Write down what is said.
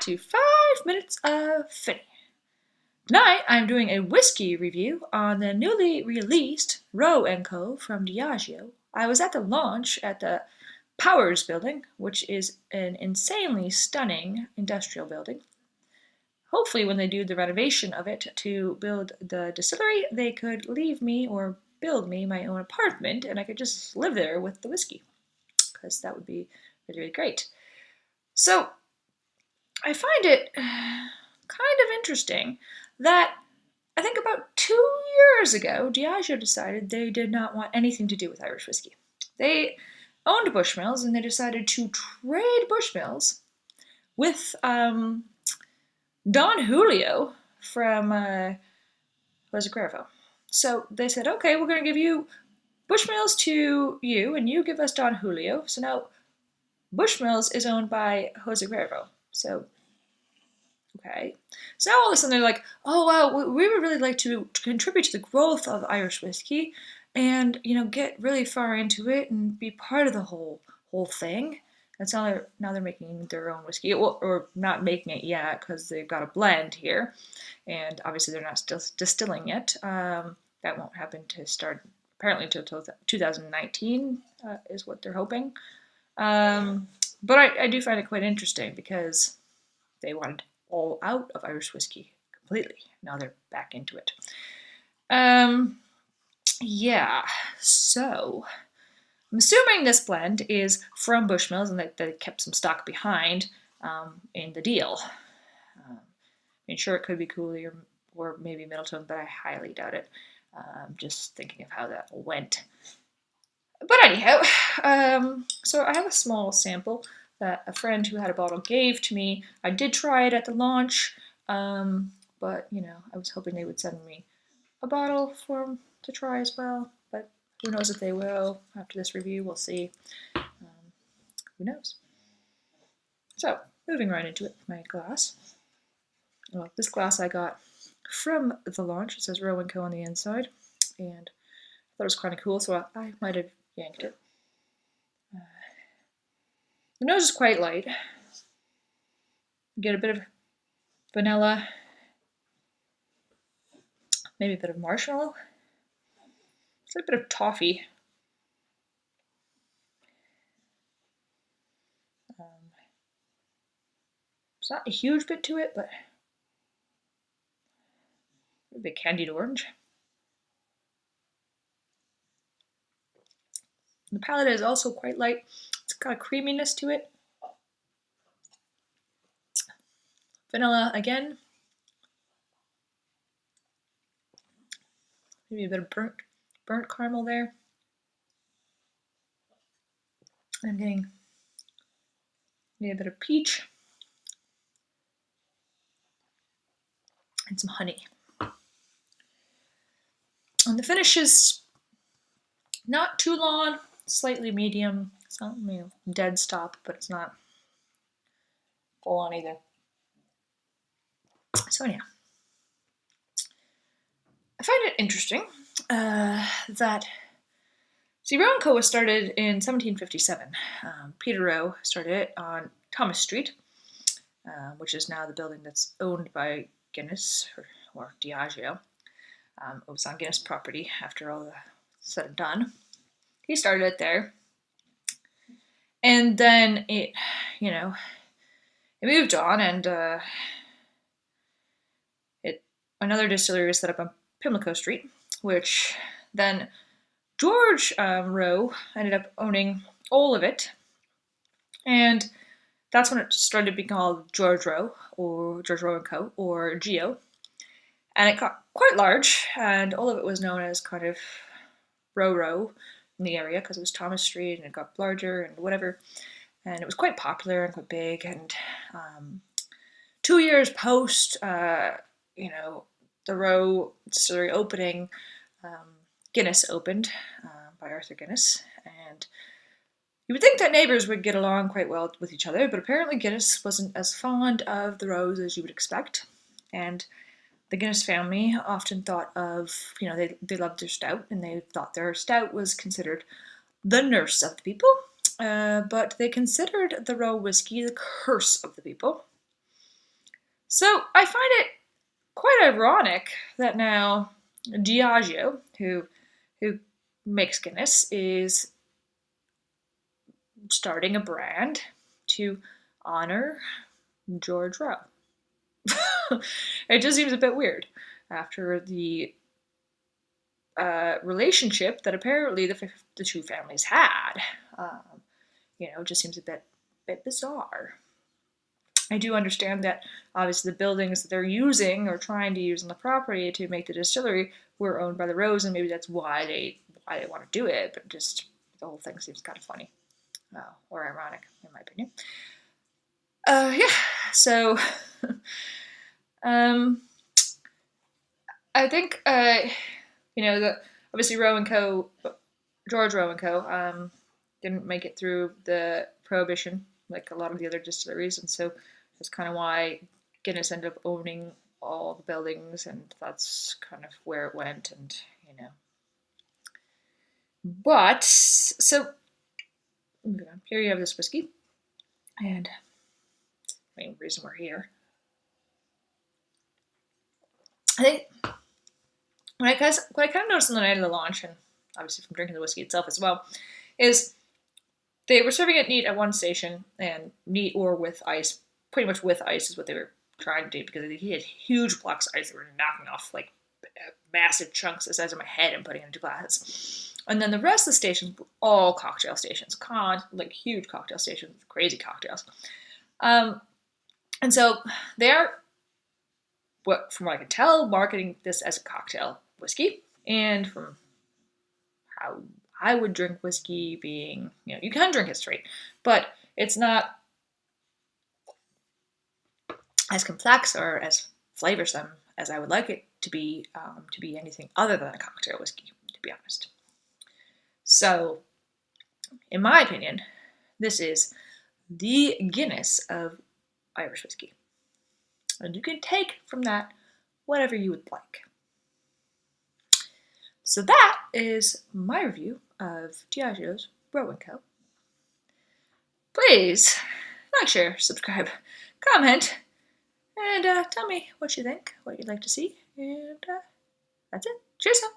to 5 Minutes of Finney. Tonight I'm doing a whiskey review on the newly released Roe & Co. from Diageo. I was at the launch at the Powers building, which is an insanely stunning industrial building. Hopefully when they do the renovation of it to build the distillery, they could leave me or build me my own apartment and I could just live there with the whiskey, because that would be really, really great. So I find it kind of interesting that I think about 2 years ago, Diageo decided they did not want anything to do with Irish whiskey. They owned Bushmills and they decided to trade Bushmills with Don Julio from Resurrecting. So they said, okay, we're going to give you Bushmills to you and you give us Don Julio. So now Bushmills is owned by Jose Cuervo. So, okay. So now all of a sudden they're like, oh wow, we would really like to contribute to the growth of Irish whiskey and, get really far into it and be part of the whole thing. And so now they're making their own whiskey, or not making it yet because they've got a blend here. And obviously they're not still distilling yet. That won't happen to start apparently until 2019 is what they're hoping. But I do find it quite interesting because they wanted all out of Irish whiskey completely. Now they're back into it. Yeah, so I'm assuming this blend is from Bushmills and that they kept some stock behind in the deal. Sure, it could be Cooley or maybe Middleton, but I highly doubt it. Just thinking of how that went. But anyhow, so I have a small sample that a friend who had a bottle gave to me. I did try it at the launch, but I was hoping they would send me a bottle to try as well. But who knows if they will after this review? We'll see. Who knows? So moving right into it, my glass. Well, this glass I got from the launch. It says Roe & Co. on the inside, and I thought it was kind of cool, so I might have yanked it. The nose is quite light. You get a bit of vanilla, maybe a bit of marshmallow. It's a bit of toffee. It's not a huge bit to it, but a bit candied orange. The palate is also quite light. It's got a creaminess to it. Vanilla again. Maybe a bit of burnt caramel there. I'm getting maybe a bit of peach and some honey. And the finish is not too long, slightly medium. It's not dead stop, but it's not full on either. So anyhow, I find it interesting that Roe & Co. was started in 1757. Peter Roe started it on Thomas Street, which is now the building that's owned by Guinness or Diageo. It was on Guinness property after all the said and done. He started it there, and then it moved on, and another distillery was set up on Pimlico Street, which then George Roe ended up owning all of it, and that's when it started being called George Roe or George Roe & Co. or Geo, and it got quite large, and all of it was known as kind of Roe in the area because it was Thomas Street, and it got larger and whatever, and it was quite popular and quite big. And 2 years post, the Roe distillery opening, Guinness opened by Arthur Guinness, and you would think that neighbors would get along quite well with each other, but apparently Guinness wasn't as fond of the Roes as you would expect, and the Guinness family often thought of, they loved their stout, and they thought their stout was considered the nurse of the people, but they considered the Roe whiskey the curse of the people. So I find it quite ironic that now Diageo, who makes Guinness, is starting a brand to honor George Rowe. It just seems a bit weird after the relationship that apparently the two families had. Um, it just seems a bit bizarre. I do understand that obviously the buildings that they're using or trying to use on the property to make the distillery were owned by the Rose, and maybe that's why they want to do it. But just the whole thing seems kind of funny or ironic, in my opinion. Yeah. So, um, I think obviously Rowe and Co. George Rowe and Co. Didn't make it through the prohibition like a lot of the other distilleries, and so that's kind of why Guinness ended up owning all the buildings, and that's kind of where it went, and But so here you have this whiskey, and the main reason we're here. I think what I kind of noticed on the night of the launch, and obviously from drinking the whiskey itself as well, is they were serving it neat at one station, and neat or with ice. Pretty much with ice is what they were trying to do, because he had huge blocks of ice that were knocking off like massive chunks the size of my head and putting it into glasses. And then the rest of the stations were all cocktail stations, like huge cocktail stations with crazy cocktails. And so they're, from what I can tell, marketing this as a cocktail whiskey. And from how I would drink whiskey being, you can drink it straight, but it's not as complex or as flavorsome as I would like it to be anything other than a cocktail whiskey, to be honest. So, in my opinion, this is the Guinness of Irish whiskey. And you can take from that whatever you would like. So that is my review of Diageo's Rowe & Co. Please like, share, subscribe, comment, and tell me what you think, what you'd like to see. And that's it. Cheers, up.